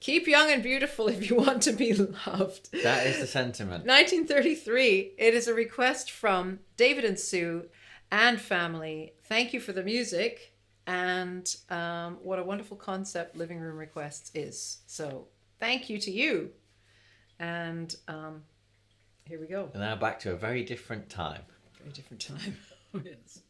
Keep young and beautiful if you want to be loved. That is the sentiment. 1933. It is a request from David and Sue and family. Thank you for the music. And what a wonderful concept living room requests is. So thank you to you. And here we go. And now back to a very different time. Very different time. Oh, yes.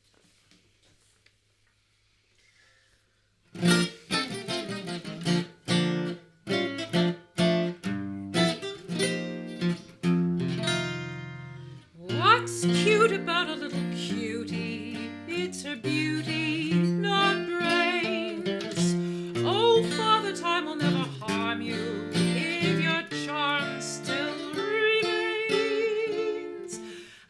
What's cute about a little cutie? It's her beauty, not brains. Oh, Father Time will never harm you if your charm still remains.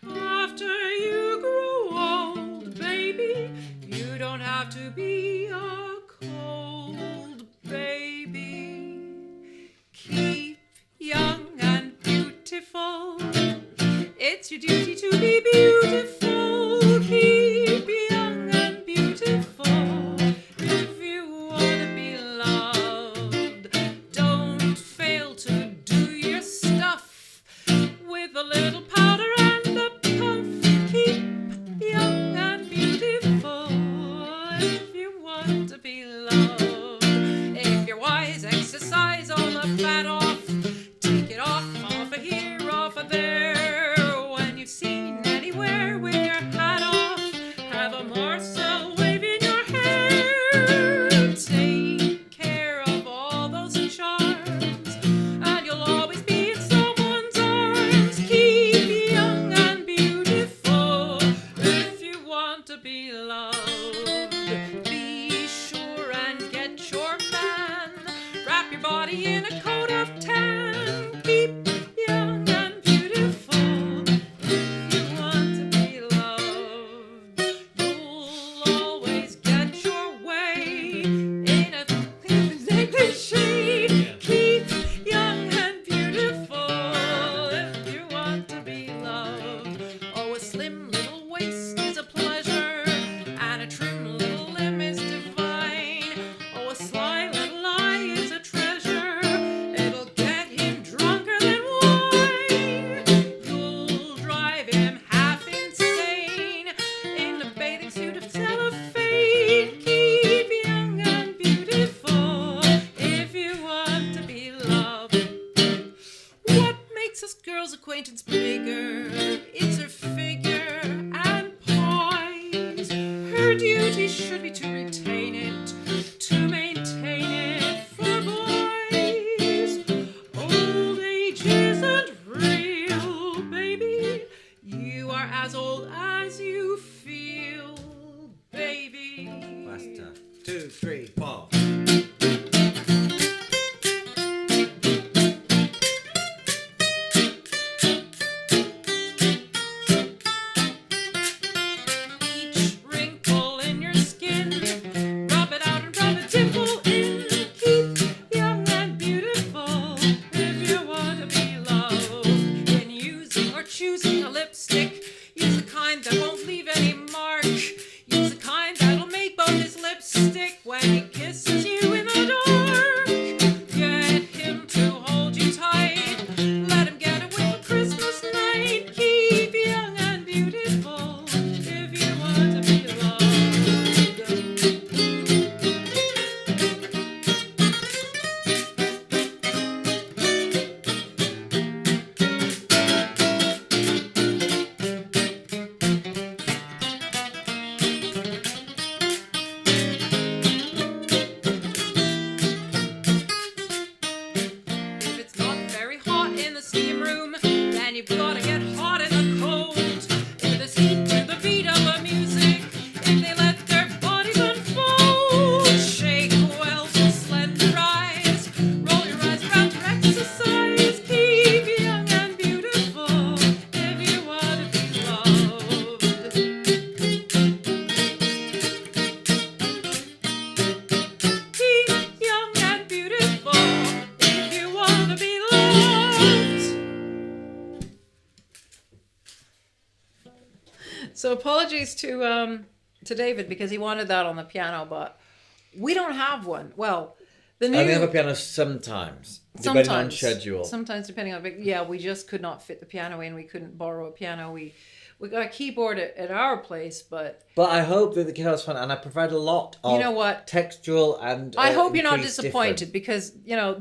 After you grow old, baby, you don't have to be a cold baby. Keep young and beautiful. It's your duty to be beautiful. Keep young and beautiful. If you want to be loved, don't fail to do your stuff with a little powder and a puff. Keep young and beautiful if you want to be loved. If you're wise, exercise all the fat off. Take it off of here, off of there. Seen anywhere with your hat off, have a morsel waving your hair. Take care of all those charms, and you'll always be in someone's arms. Keep young and beautiful if you want to be loved. Be sure and get your man. Wrap your body in a coat of tan. Keep young and beautiful. Acquaintance bigger, it's her figure and poise. Her duty should be to retain it, to maintain it for boys. Old age isn't real, baby. You are as old as you feel, baby. Faster. 2, 3, 4. So apologies to David because he wanted that on the piano, but we don't have one. Well, The new, I have a piano sometimes, depending on sometimes schedule. Sometimes depending on, but yeah, we just could not fit the piano in. We couldn't borrow a piano. We got a keyboard at our place, but I hope that the guitar's fun, and I provide a lot of you know what? textural and. I hope you're not increased disappointed difference. because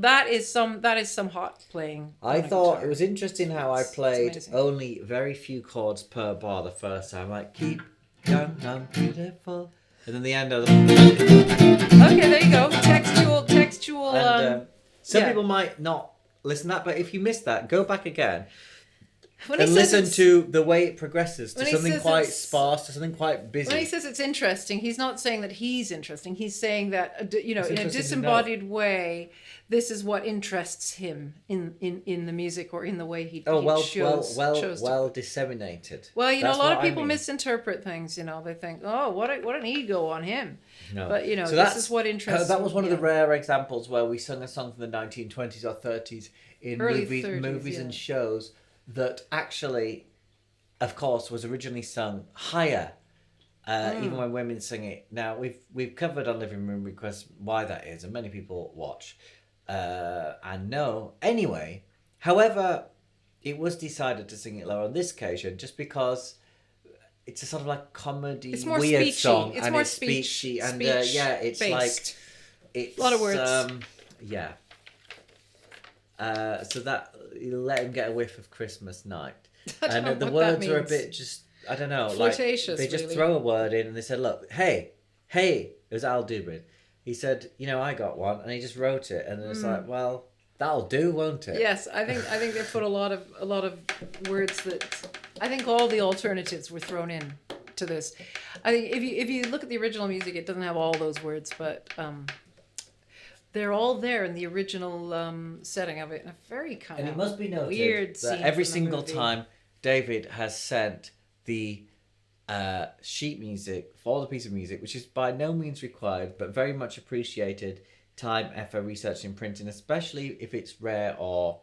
that is some hot playing. I on a thought guitar. it was interesting how I It's played amazing. only very few chords per bar the first time, like keep young and beautiful, and then the end of. Okay, there you go. Textual. And some yeah. people might not listen to that, but if you missed that, go back again When he and says listen it's- to the way it progresses to when he something says quite it's- sparse, to something quite busy. When he says it's interesting, he's not saying that he's interesting. He's saying that It's in a interesting to disembodied way, this is what interests him in the music or in the way he chose to. well disseminated. Well, a That's lot of what I people mean. misinterpret things. They think, oh, what an ego on him. No. But So this is what interests. that was one of the yeah. rare examples where we sung a song from the 1920s or 30s in Early movies, 30s, and yeah. shows that actually, of course, was originally sung higher, even when women sing it. Now we've covered on Living Room Requests why that is, and many people watch and know. Anyway, however, it was decided to sing it lower on this occasion just because. It's a sort of like comedy, It's more weird speechy. song, It's and more it's speechy, and speech it's like based. it's A lot of words. Yeah. So that you let him get a whiff of Christmas night, I don't know and the what that words are a means. bit just I don't know, Flirtatious, like they just really. throw a word in and they said, "Look, hey," it was Al Dubin. He said, "I got one," and he just wrote it, and it's like, well, that'll do, won't it? Yes, I think they put a lot of words that I think all the alternatives were thrown in to this. I think if you look at the original music, it doesn't have all those words, but they're all there in the original setting of it. In a very kind And of it must be noted weird scene that every from the single movie. time David has sent the sheet music for the piece of music, which is by no means required, but very much appreciated, time, effort, research, and printing, especially if it's rare or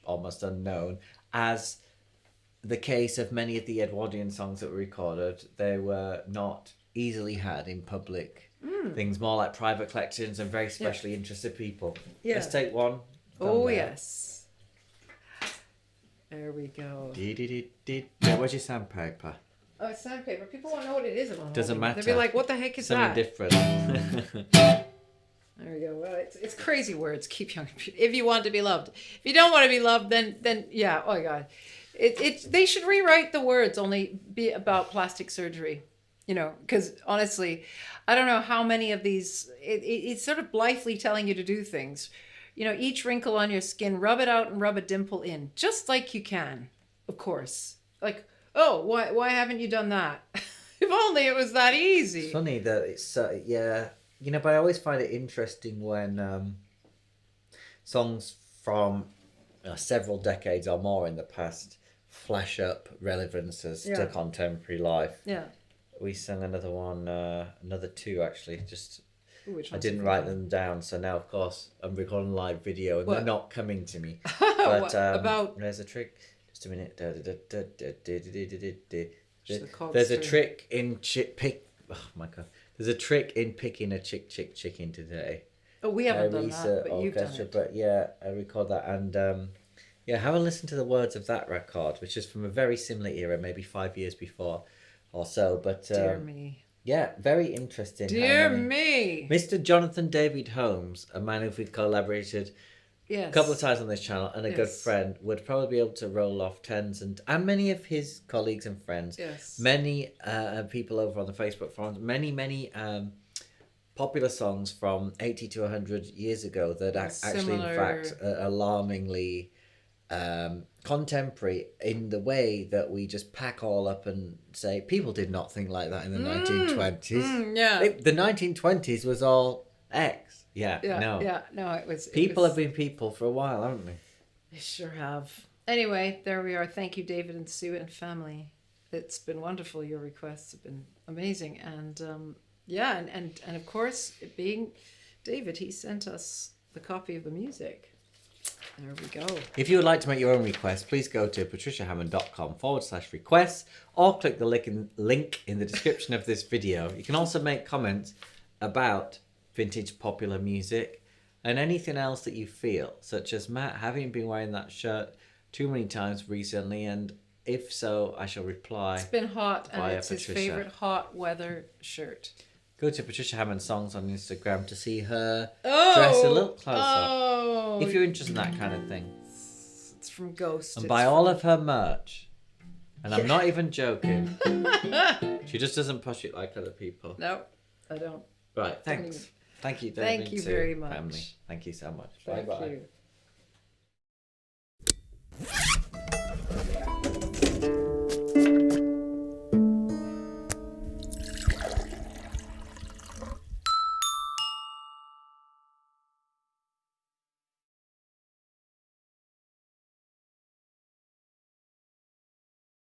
almost unknown, as the case of many of the Edwardian songs that were recorded. They were not easily had in public things, more like private collections and very specially interested people. Yeah. Let's take one. Oh Down there. yes. There we go. Yeah, where's your sandpaper? Oh, it's sandpaper. People won't know what it is. If I'm Doesn't holding it. matter. They'll be like, "What the heck is Something that?" different. There we go. Well, it's crazy words. Keep young. If you want to be loved. If you don't want to be loved, then yeah. Oh my God, they should rewrite the words. Only be about plastic surgery. Because honestly, I don't know how many of these. It's sort of blithely telling you to do things. Each wrinkle on your skin, rub it out and rub a dimple in, just like you can. Of course. Like, oh, why haven't you done that? If only it was that easy. It's funny that it's yeah, but I always find it interesting when songs from several decades or more in the past flash up relevances Yeah. to contemporary life. Yeah. We sang another one, another two actually. Just Ooh, which I one's didn't your write favorite? them down, so now of course I'm recording live video and What? they're not coming to me. What But about there's a trick. Just a minute. the cogs There's a through? trick in pick. Oh my god! There's a trick in picking a chicken today. Oh, we haven't done Risa that, but you've done Orchestra, it. But yeah, I record that and yeah, have a listen to the words of that record, which is from a very similar era, maybe 5 years before or so. But Dear me. yeah, very interesting. how Dear many- me. Mr. Jonathan David Holmes, a man who we've collaborated Yes. a couple of times on this channel and a good Yes. friend, would probably be able to roll off tens and many of his colleagues and friends, Yes. many people over on the Facebook forums, many popular songs from 80 to 100 years ago that actually in Similar- fact are alarmingly contemporary in the way that we just pack all up and say people did not think like that in the 1920s. Yeah. The 1920s was all X. Yeah. No. Yeah. No, it was. People have been people for a while, haven't they? They sure have. Anyway, there we are. Thank you, David and Sue and family. It's been wonderful. Your requests have been amazing. And yeah, and of course, it being David, he sent us the copy of the music. There we go. If you would like to make your own request, please go to patriciahammond.com/requests or click the link in the description of this video. You can also make comments about vintage popular music and anything else that you feel, such as Matt having been wearing that shirt too many times recently, and if so, I shall reply. It's been hot, and via it's his Patricia. favorite hot weather shirt. Go to Patricia Hammond Songs on Instagram to see her Oh, dress a little closer. Oh, If you're interested in that kind of thing. it's from Ghost. And It's buy from- all of her merch. And I'm not even joking. She just doesn't push it like other people. No, I don't. Right, thanks. Thank you, Thank David, you too, very much. family. Thank you so much. Thank Bye-bye. you.